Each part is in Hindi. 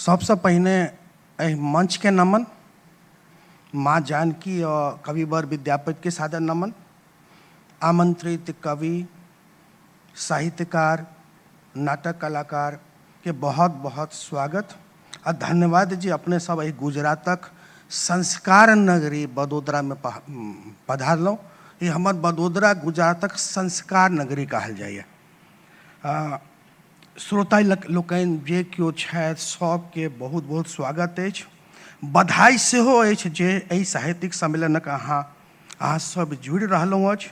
सबसे पहिने एहि मंच के नमन, माँ जानकी और कविवर विद्यापति के सादर नमन, आमंत्रित कवि, साहित्यकार, नाटक कलाकार के बहुत बहुत स्वागत और धन्यवाद जी। अपने सब एहि गुजरातक संस्कार नगरी वडोदरा में पधारलहुँ। ये हमर वडोदरा गुजरातक संस्कार नगरी कहल जाइए। श्रोता लोकनि जे केओ छथि सबके बहुत बहुत स्वागत अछि। बधाई सेहो अछि जे एहि साहित्यिक सम्मेलनक अहाँ सब जुड़ि रहलहुँ अछि।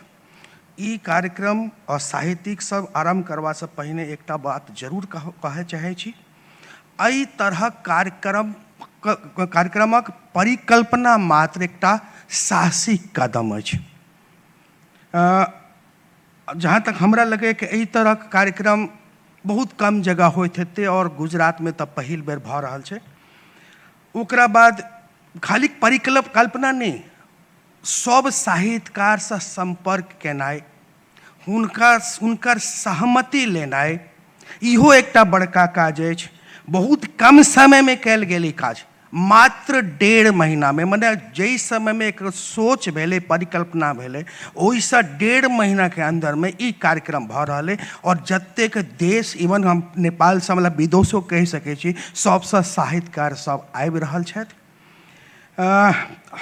ई कार्यक्रम और साहित्यिक सब आरम्भ करबासँ पहिने एकटा बात जरूर कहय चाहै छी। एहि तरहक कार्यक्रमक परिकल्पना मात्र एकटा साहसिक कदम अछि। जहाँ तक हमरा लगे कि एहि तरहक कार्यक्रम बहुत कम जगह होइत हेतै और गुजरात में तऽ पहिल बेर भऽ रहल छै। ओकरा बाद खाली परिकल्पना नहीं, सब साहित्यकार से संपर्क केनाइ, हुनकर सहमति लेनाइ, इहो एकटा बड़का काज अछि। बहुत कम समय में कयल गेल ई काज, मात्र 1.5 महीना में, मने जै समय में एक सोच भेलै, परिकल्पना भेलै, ओहिसँ 1.5 महीना के अंदर में ई कार्यक्रम भऽ रहल है। और जतेक देश, इवन हम नेपाल से मतलब विदेशो कहि सकै छी, सबसँ साहित्यकार सब आबि रहल छथि।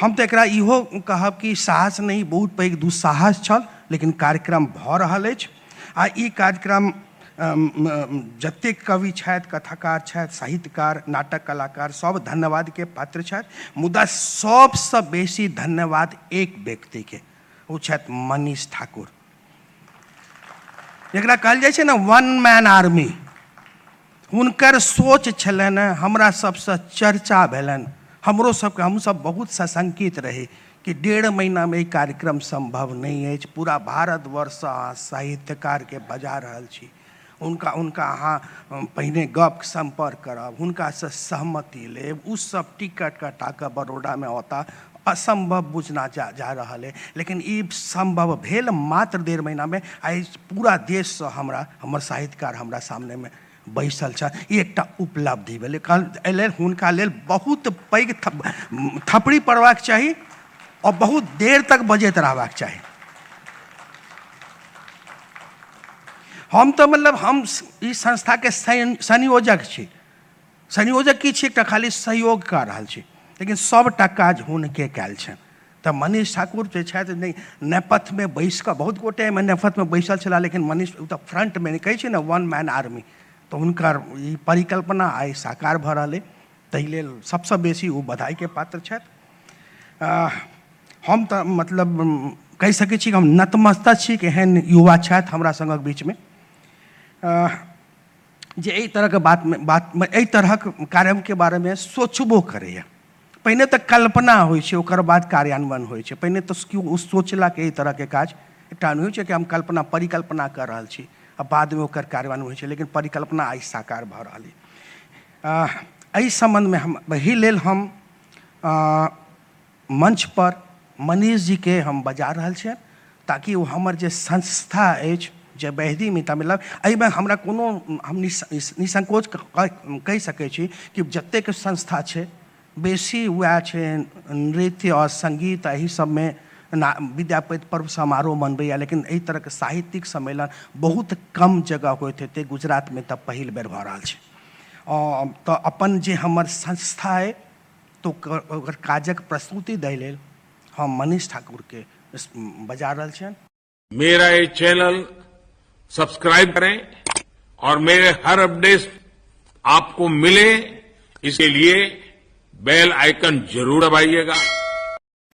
हम तऽ एकरा इहो कहब कि साहस नहीं, बहुत पैघ दुस्साहस छल, लेकिन कार्यक्रम भऽ रहल अछि। आ ई कार्यक्रम जतेक कवि छथि, कथाकार छथि, साहित्यकार, नाटक कलाकार सब धन्यवाद के पात्र छथि। मुदा सबसँ बेसी धन्यवाद एक व्यक्ति के, वो छथि मनीष ठाकुर, जकरा कहल जाइ छै ने वन मैन आर्मी। हुनकर सोच छलनि, हमरा सबसँ चर्चा भेलनि, हमरो सबके, हम सब बहुत सशंकित रही कि 1.5 महीना में ई कार्यक्रम संभव नहीं अछि। पूरा भारतवर्ष साहित्यकार के बजा रहल छी, उनका अहाँ पहिने गप संपर्क करब, हुनकासँ सहमति लेब, उ सब टिकट कटा कऽ बड़ौदा में औता, असंभव बुझना जा रहल है। लेकिन ई संभव भेल मात्र 1.5 महीना में। आई पूरा देश से हमर साहित्यकार हमरा सामने में बैसल छ, ई एकटा उपलब्धि भेलै। एहि लेल हुनका लेल बहुत पैघ थपड़ी पड़बाक चाही और बहुत देर तक बजैत रहबाक चाही। हम तो मतलब हम इस संस्था के संयोजक छी। संयोजक की छी, एकटा खाली सहयोग कर रहल छी, लेकिन सबटा काज हुनके कयल छनि। तऽ मनीष ठाकुर जे छथि, नहीं नेपथ में बैस कऽ, बहुत गोटे में नेपथ में बैसल छला, लेकिन मनीष तऽ फ्रंट में कहै छै ने वन मैन आर्मी, तो हुनकर ई परिकल्पना आइ साकार भऽ रहल है। ताहि लेल सबसँ बेसी ओ बधाई के पात्र छथि। हम तऽ मतलब कहि सकै छी कि हम नतमस्तक छी कि एहन युवा छथि हमरा संगक बीच में, जे एहि तरह के बात में एहि तरहक कार्यक्रम के बारे में सोचबो करैए। पहिने तऽ कल्पना होइ छै, ओकर बाद कार्यान्वयन होइ छै। पहिने तऽ केओ सोचला कि एहि तरह के काज, एकटा होइ छै कि हम परिकल्पना कर रहल छी, आ बाद में ओकर कार्यान्वयन होइ छै, लेकिन परिकल्पना आइ साकार भऽ रहल है। एहि संबंध में हम एहि लेल हम मंच पर मनीष जी के हम बजा रहल छियनि, ताकि वो हमर जे संस्था अछि, जे वैधी मिता मिलब, एहिमे हमरा कोनो हम निसंकोच कहि सकै छी कि जतेक संस्था छै, बेसी वएह छै नृत्य और संगीत, एहि सबमें विद्यापति पर्व समारोह मनबैया। लेकिन एहि तरह के साहित्यिक सम्मेलन बहुत कम जगह होइत हेतै, गुजरात में तऽ पहिल बेर भऽ रहल छै। तऽ अपन जे हमर संस्था है, तो ओकर काजक प्रस्तुति दै लेल हम मनीष ठाकुर के बजा रहल छियनि। मेरा ये चैनल सब्सक्राइब करें और मेरे हर अपडेट आपको मिले, इसके लिए बेल आइकन जरूर दबाइएगा।